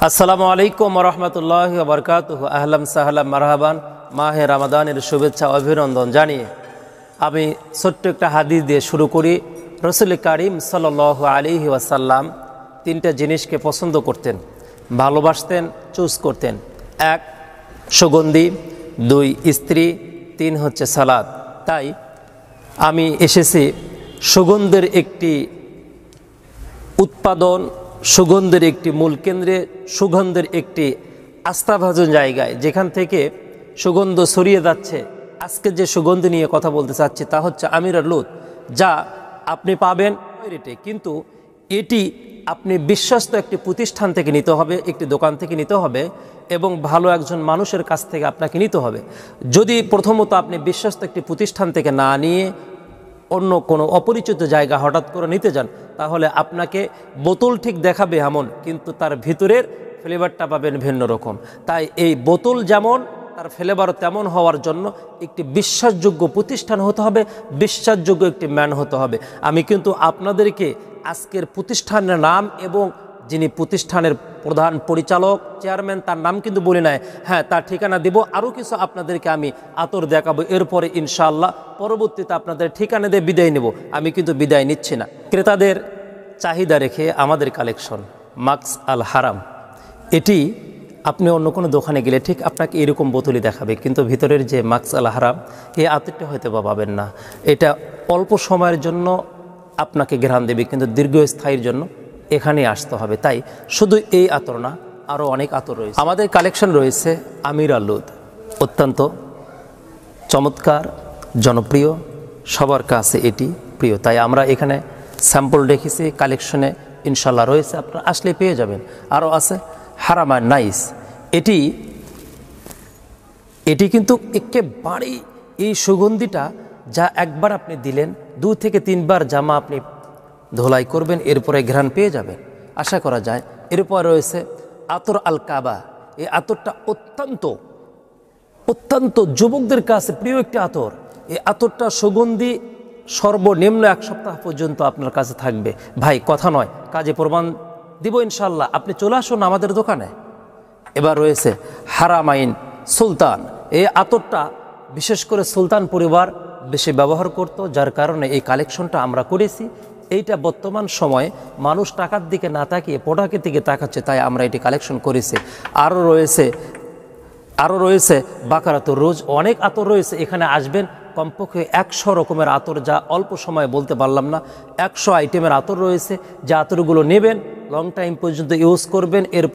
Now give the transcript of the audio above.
আসসালামু আলাইকুম রহমতুল্লাহি ওয়া বারাকাতুহু। আহলান সাহলান মারহাবান। মাহে রমাদানের শুভেচ্ছা অভিনন্দন জানিয়ে আমি ছোট্ট একটা হাদিস দিয়ে শুরু করি। রাসূল কারীম সাল্লাল্লাহু আলাইহি ওয়াসাল্লাম তিনটা জিনিসকে পছন্দ করতেন, ভালোবাসতেন, চুজ করতেন। এক, সুগন্ধি; দুই, স্ত্রী; তিন হচ্ছে সালাত। তাই আমি এসেছি সুগন্ধের একটি উৎপাদন, সুগন্ধের একটি মূল কেন্দ্রে, সুগন্ধের একটি আস্থাভাজন জায়গায় যেখান থেকে সুগন্ধ ছড়িয়ে যাচ্ছে। আজকে যে সুগন্ধ নিয়ে কথা বলতে চাচ্ছি তা হচ্ছে আমিরাল লুত, যা আপনি পাবেন রেটে, কিন্তু এটি আপনি বিশ্বস্ত একটি প্রতিষ্ঠান থেকে নিতে হবে, একটি দোকান থেকে নিতে হবে এবং ভালো একজন মানুষের কাছ থেকে আপনাকে নিতে হবে। যদি প্রথমত আপনি বিশ্বস্ত একটি প্রতিষ্ঠান থেকে না নিয়ে অন্য কোনো অপরিচিত জায়গা হঠাৎ করে নিতে যান, তাহলে আপনাকে বোতল ঠিক দেখাবে এমন, কিন্তু তার ভিতরের ফ্লেভারটা পাবেন ভিন্ন রকম। তাই এই বোতল যেমন তার ফ্লেভারও তেমন হওয়ার জন্য একটি বিশ্বাসযোগ্য প্রতিষ্ঠান হতে হবে, বিশ্বাসযোগ্য একটি ম্যান হতে হবে। আমি কিন্তু আপনাদেরকে আজকের প্রতিষ্ঠানের নাম এবং যিনি প্রতিষ্ঠানের প্রধান পরিচালক, চেয়ারম্যান, তার নাম কিন্তু বলি নাই। হ্যাঁ, তার ঠিকানা দেব, আরও কিছু আপনাদেরকে আমি আতর দেখাবো। এরপরে ইনশাআল্লাহ পরবর্তীতে আপনাদের ঠিকানা দিয়ে বিদায় নেব। আমি কিন্তু বিদায় নিচ্ছি না। ক্রেতাদের চাহিদা রেখে আমাদের কালেকশন মাক্স আল হারাম, এটি আপনি অন্য কোনো দোকানে গেলে ঠিক আপনাকে এরকম বোতলই দেখাবে, কিন্তু ভিতরের যে মাক্স আল হারাম, এই আতরটা হয়তো বা পাবেন না। এটা অল্প সময়ের জন্য আপনাকে ঘ্রাণ দেবে, কিন্তু দীর্ঘস্থায়ীর জন্য এখানে আসতে হবে। তাই শুধু এই আতর না, আরও অনেক আতর রয়েছে। আমাদের কালেকশন রয়েছে আমিরাল লুত, অত্যন্ত চমৎকার, জনপ্রিয়, সবার কাছে এটি প্রিয়। তাই আমরা এখানে স্যাম্পল রেখেছি, কালেকশনে ইনশাল্লাহ রয়েছে, আপনারা আসলে পেয়ে যাবেন। আরও আছে হারামা নাইস, এটি কিন্তু একেবারেই এই সুগন্ধিটা যা একবার আপনি দিলেন 2 থেকে 3 বার জামা আপনি ধোলাই করবেন, এরপরে ঘ্রাণ পেয়ে যাবেন, আশা করা যায়। এরপর রয়েছে আতর আল কাবা। এই আতরটা অত্যন্ত যুবকদের কাছে প্রিয় একটি আতর। এই আতরটা সুগন্ধি সর্বনিম্ন 1 সপ্তাহ পর্যন্ত আপনার কাছে থাকবে। ভাই, কথা নয়, কাজে প্রমাণ দিব ইনশাল্লাহ। আপনি চলে আসুন আমাদের দোকানে। এবার রয়েছে হারামাইন সুলতান। এই আতরটা বিশেষ করে সুলতান পরিবার বেশি ব্যবহার করত, যার কারণে এই কালেকশনটা আমরা করেছি। এইটা বর্তমান সময়ে মানুষ টাকার দিকে না তাকিয়ে প্রোডাক্টের দিকে তাকাচ্ছে, তাই আমরা এটি কালেকশন করেছি। আরও রয়েছে বাকারাতুর রোজ, অনেক আতর রয়েছে। এখানে আসবেন, কমপক্ষে 100 রকমের আতর, যা অল্প সময়ে বলতে পারলাম না। 100 আইটেমের আতর রয়েছে, যে আতরগুলো নেবেন লং টাইম পর্যন্ত ইউজ করবেন। এর